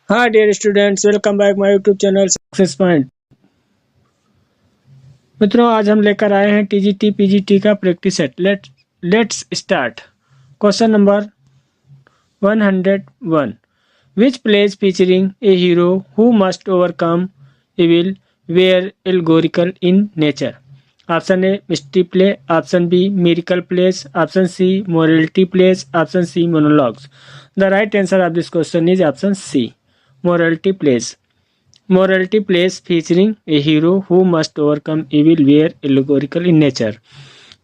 Hi dear students, welcome back my YouTube channel Success Point। मित्रों, आज हम लेकर आए हैं टीजीटी पीजीटी का practice set. Let's start. Question number 101। Which plays featuring a hero who must overcome evil were allegorical in nature. Option A mystery play, option B miracle plays, option C morality plays, option C monologues. The right answer of this question is option C, morality plays. Morality plays featuring a hero who must overcome evil where allegorical in nature.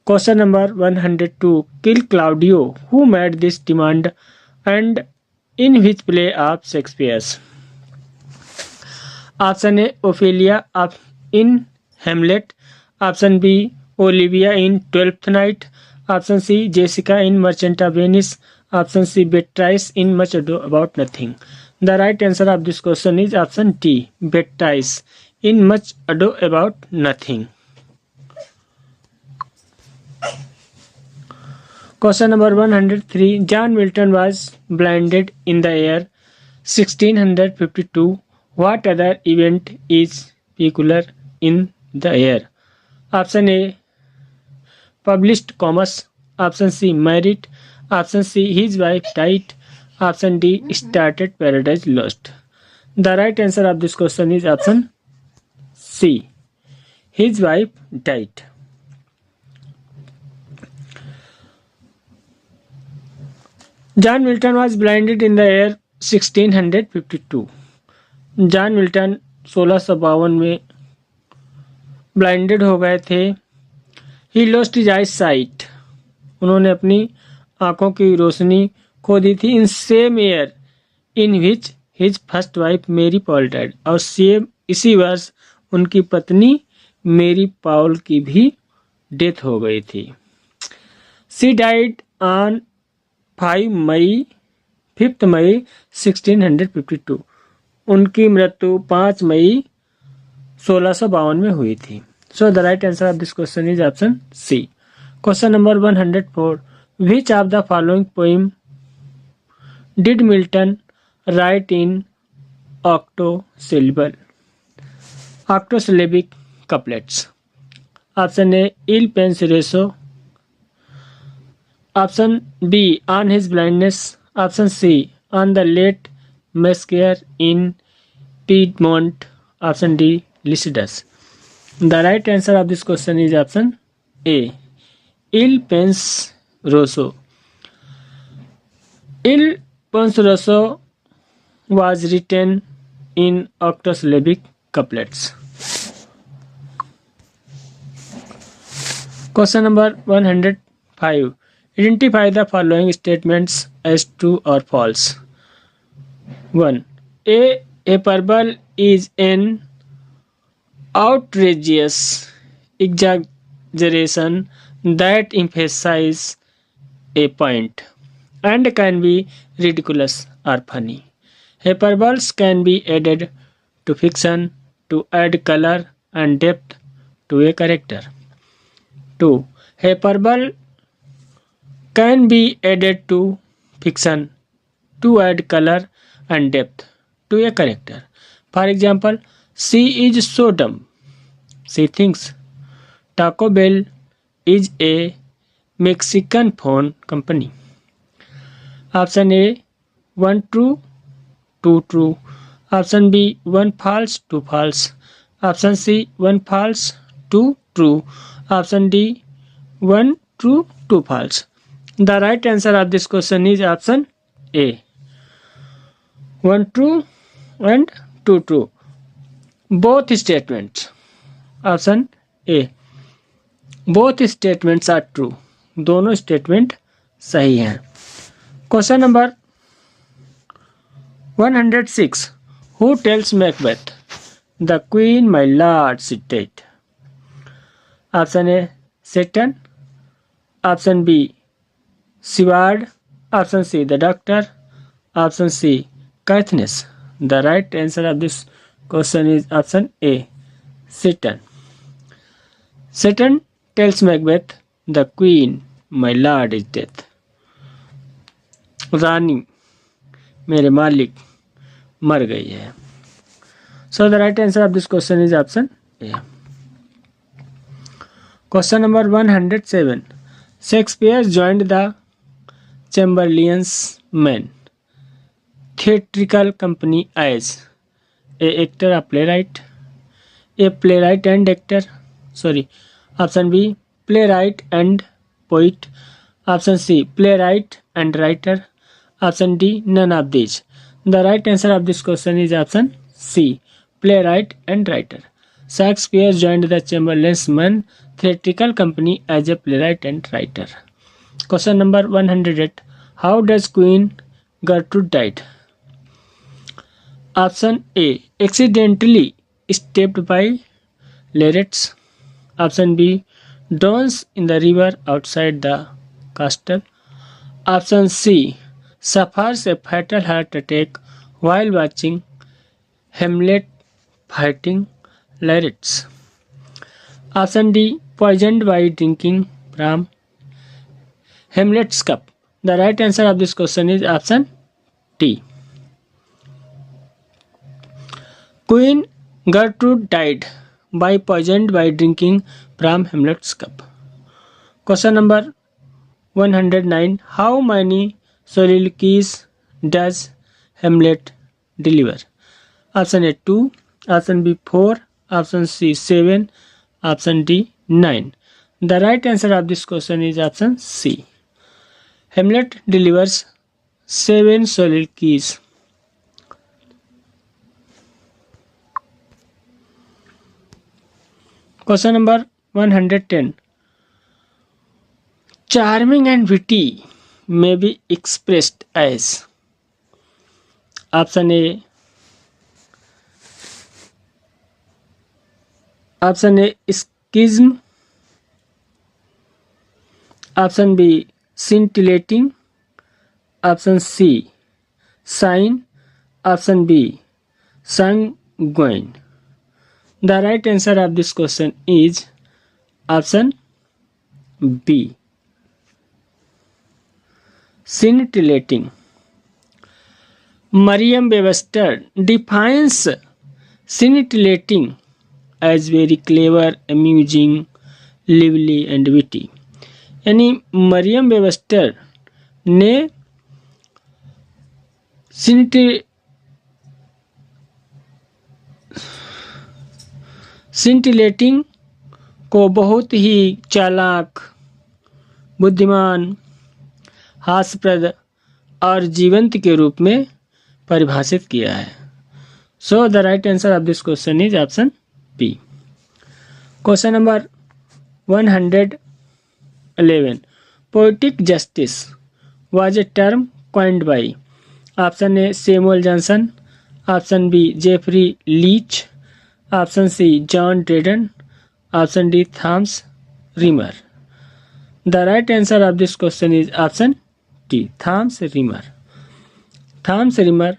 Question number 102. Kill Claudio. Who made this demand and in which play of Shakespeare's? Option A. Ophelia in Hamlet. Option B. Olivia in Twelfth Night. Option C. Jessica in Merchant of Venice. Option C. Beatrice in Much Ado About Nothing. The right answer of this question is option D, Beatrice in Much Ado About Nothing. Question number 103. John Milton was blinded in the year 1652. What other event is peculiar in the year? Option A. Published Comus. Option C. Married. Option C. His wife died. Option D. Started Paradise Lost. The right answer of this question is option C. His wife died. John Milton was blinded in the year 1652. John Milton 1652 में blinded हो गए थे। He lost his I site. उन्होंने अपनी आंखों की रोशनी खो दी थी। In same year in which his first wife मेरी पॉल डाइड। और सेम इसी वर्ष उनकी पत्नी मेरी पॉल की भी डेथ हो गई थी। सी डाइड ऑन 5 मई 1652। उनकी मृत्यु 5 मई 1652 में हुई थी। So the right answer of this question is option C. Question number 104। Which of the following poem did Milton write in octosyllabic couplets? Option A. Il penseroso. Option B. On his blindness. Option C. On the late massacre in Piedmont. Option D. Lycidas. The right answer of this question is option A. Il penseroso. Il penseroso was written in octosyllabic couplets. Question number 105. Identify the following statements as true or false. 1. A hyperbole is an outrageous exaggeration that emphasizes a point and can be ridiculous or funny. Hyperboles can be added to fiction to add color and depth to a character. 2. Hyperbole can be added to fiction to add color and depth to a character. For example, she is so dumb. She thinks Taco Bell is a Mexican phone company. Option A. 1 true, 2 true. Option B. 1 false, 2 false. Option C. 1 false, 2 true. Option D. 1 true, 2 false. The right answer of this question is option A. 1 true and 2 true. Both statements. Option A. Both statements are true. दोनों statement सही हैं। Question number 106. Who tells Macbeth, "The queen, my lord, is dead"? Option A. Satan. Option B. Siward. Option C. The doctor. Option C. Katniss. The right answer of this question is option A. Satan. Satan tells Macbeth, "The queen, my lord, is dead." रानी, मेरे मालिक, मर गई है। So the right answer of this question is option A. Question number 107, Shakespeare joined the Chamberlain's men theatrical company as a actor, a playwright, a playwright and actor, sorry, option B, playwright and poet, option C, playwright and writer, option D, none of these. The right answer of this question is option C, playwright and writer. Shakespeare joined the Chamberlain's men theatrical company as a playwright and writer. Question number 108, how does Queen Gertrude died? Option A, accidentally stabbed by Laertes. Option B, drowns in the river outside the castle. Option C, suffers a fatal heart attack while watching Hamlet fighting Laertes. Option D, poisoned by drinking from Hamlet's cup. The right answer of this question is option D. Queen Gertrude died by poisoned by drinking from Hamlet's cup. Question number 109, how many soliloquies does Hamlet deliver? Option A 2, option B 4, option C 7, option D 9. The right answer of this question is option C. Hamlet delivers 7 soliloquies. Question number 110, charming and witty may be expressed as option A, schism, option B, scintillating, option C, shine, option B, sanguine. The right answer of this question is option B, scintillating. Merriam-Webster defines scintillating as very clever, amusing, lively and witty. यानी Maryam Webster ने scintillating को बहुत ही चालाक, बुद्धिमान, हास्यप्रद और जीवंत के रूप में परिभाषित किया है. So the right answer of this question is option B. Question number 111, poetic justice was a term coined by option A Samuel Johnson, option B Jeffrey Leach, option C John Dryden, option D Thomas Riemer. The right answer of this question is option D, Thomas Riemer. Thomas Riemer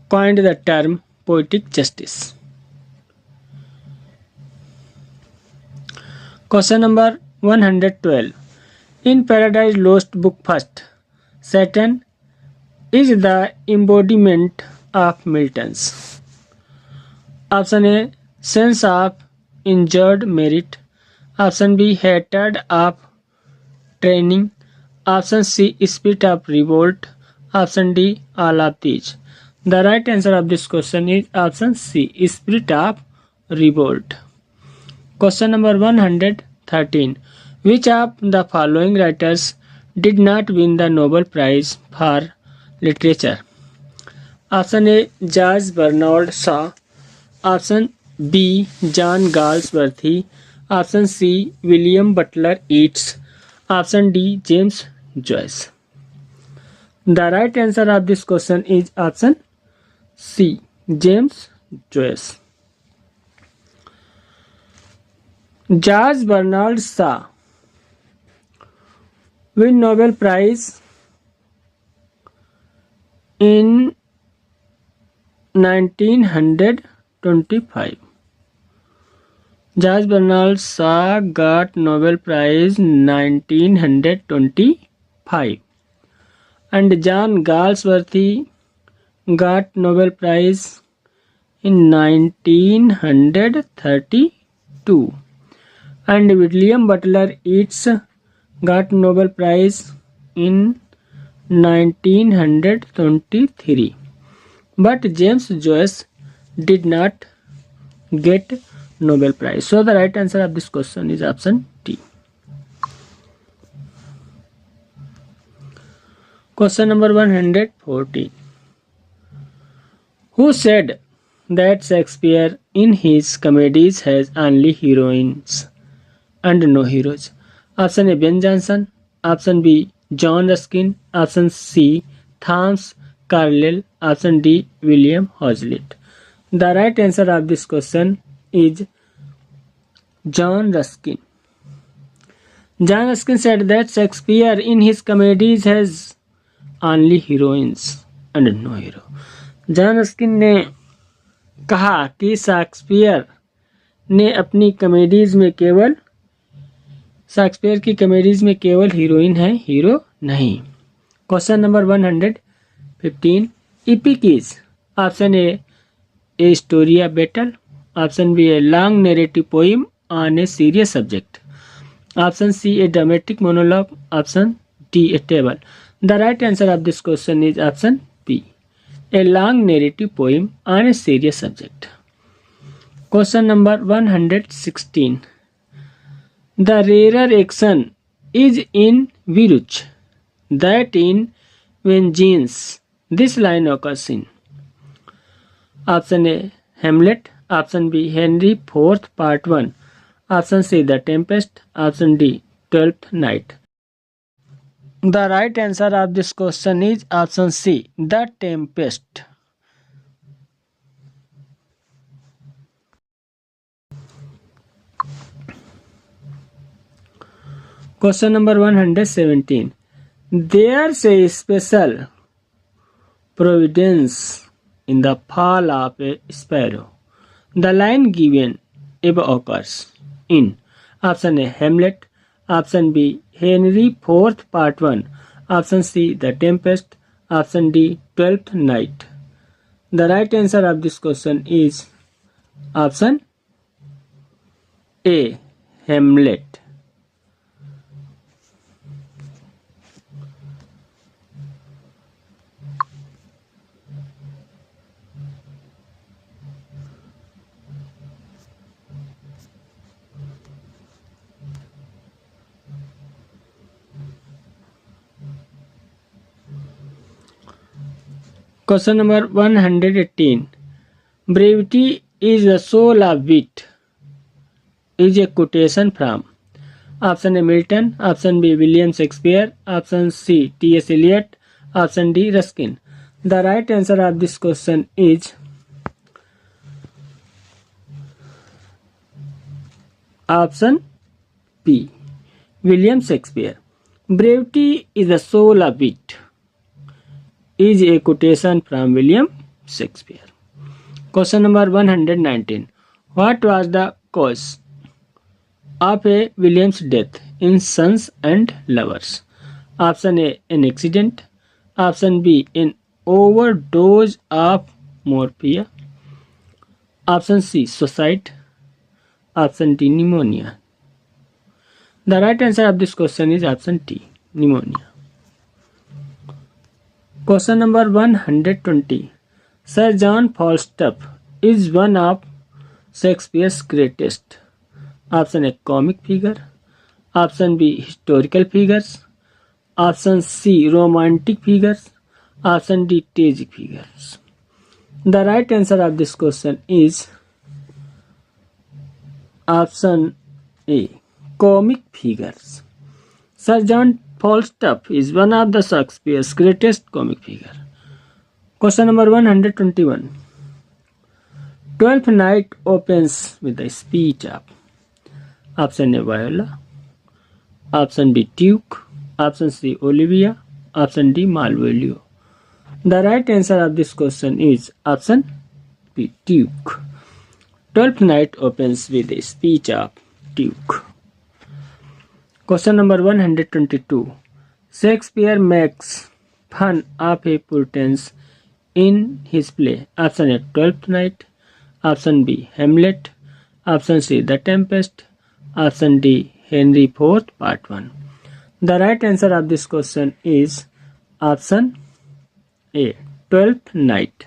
coined the term poetic justice. Question number 112, in Paradise Lost book first, Satan is the embodiment of Milton's option A sense of injured merit, option B hatred of training, option C spirit of revolt, option D all of these. The right answer of this question is option C, spirit of revolt. Question number 113, which of the following writers did not win the Nobel Prize for Literature? Option A George Bernard Shaw, option B John Galsworthy, option C William Butler Yeats, option D James Joyce. The right answer of this question is option C, James Joyce. George Bernard Shaw win Nobel Prize in 1925. George Bernard Shaw got Nobel Prize 1925, and John Galsworthy got Nobel Prize in 1932 and William Butler Yeats got Nobel Prize in 1923. But James Joyce did not get Nobel Prize. So the right answer of this question is option T. Question number 114. Who said that Shakespeare in his comedies has only heroines and no heroes? Option A, Ben Jonson. Option B, John Ruskin. Option C, Thomas Carlyle. Option D, William Hazlitt. The right answer of this question is John Ruskin. John Ruskin said that Shakespeare in his comedies has only heroines and no hero. John Ruskin ने कहा कि Shakespeare ने अपनी comedies में केवल Shakespeare की comedies में केवल हीरोइन है, हीरो नहीं। Question number 115 epic is option A story of battle, option B a long narrative poem on a serious subject, option C a dramatic monologue, option D a table. The right answer of this question is option B a long narrative poem on a serious subject. Question number 116. The rarer action is in which that in vengeance. This line occurs in option A Hamlet, option B Henry IV Part 1, option C The Tempest, option D 12th Night. The right answer of this question is option C, The Tempest. Question number 117. There's a special providence in the fall of a sparrow. The line given above occurs in option A Hamlet, option B Henry IV Part 1, option C The Tempest, option D 12th Night. The right answer of this question is option A Hamlet. Question number 118. Brevity is the soul of wit is a quotation from option A Milton, option B William Shakespeare, option C T.S. Eliot, option D Ruskin. The right answer of this question is option B William Shakespeare. Brevity is the soul of wit is a quotation from William Shakespeare. Question number 119. What was the cause of a William's death in Sons and Lovers? Option A an accident, option B an overdose of morphia, option C suicide, option D pneumonia. The right answer of this question is option D pneumonia. Question number 120. Sir John Falstaff is one of Shakespeare's greatest. Option A comic figure, option B historical figures, option C romantic figures, option D tragic figures. The right answer of this question is option A comic figures. Sir John Falstaff is one of the Shakespeare's greatest comic figure. Question number 121. 12th Night opens with a speech of option A Viola, option B Duke, option C Olivia, option D Malvolio. The right answer of this question is option B Duke. 12th Night opens with a speech of Duke. Question number 122. Shakespeare makes fun of a Puritans in his play? Option A, Twelfth Night. Option B, Hamlet. Option C, The Tempest. Option D, Henry IV Part 1. The right answer of this question is option A, Twelfth Night.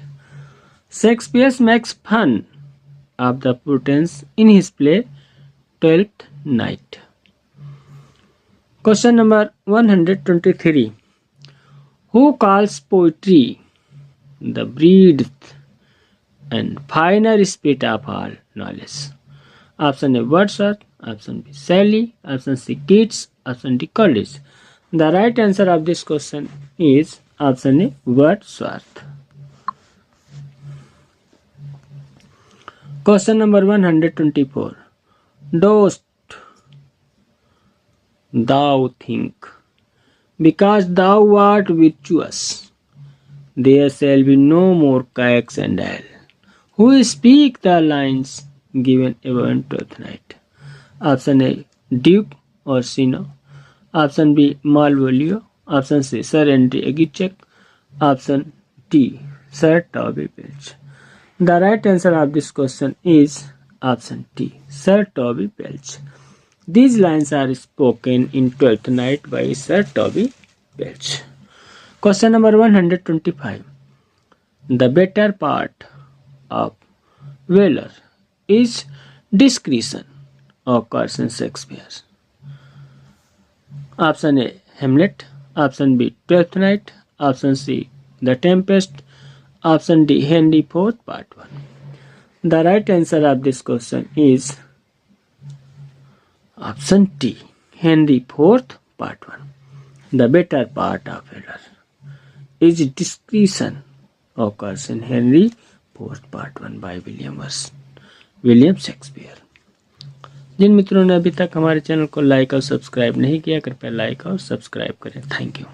Shakespeare makes fun of the Puritans in his play Twelfth Night. Question number 123. Who calls poetry the breadth and finer spirit of all knowledge? Option A, Wordsworth. Option B, Shelley. Option C, Keats. Option D, Coleridge. The right answer of this question is option A, Wordsworth. Question number 124. Dost thou think, because thou art virtuous, there shall be no more cax and ale? Who speak the lines given above on Twelfth Night? Option A, Duke Orsino. Option B, Malvolio. Option C, Sir Henry Aguichek. Option D, Sir Toby Belch. The right answer of this question is option D, Sir Toby Belch. These lines are spoken in Twelfth Night by Sir Toby Belch. Question number 125. The better part of valor is discretion occurs in Shakespeare. Option A, Hamlet. Option B, Twelfth Night. Option C, The Tempest. Option D, Henry IV Part 1. The right answer of this question is option D, Henry IV Part 1. The better part of valor is discretion occurs in Henry IV Part 1 by William Shakespeare. जिन मित्रों ने अभी तक हमारे channel को like और subscribe नहीं किया, कृपया लाइक और सब्सक्राइब करें. Thank you.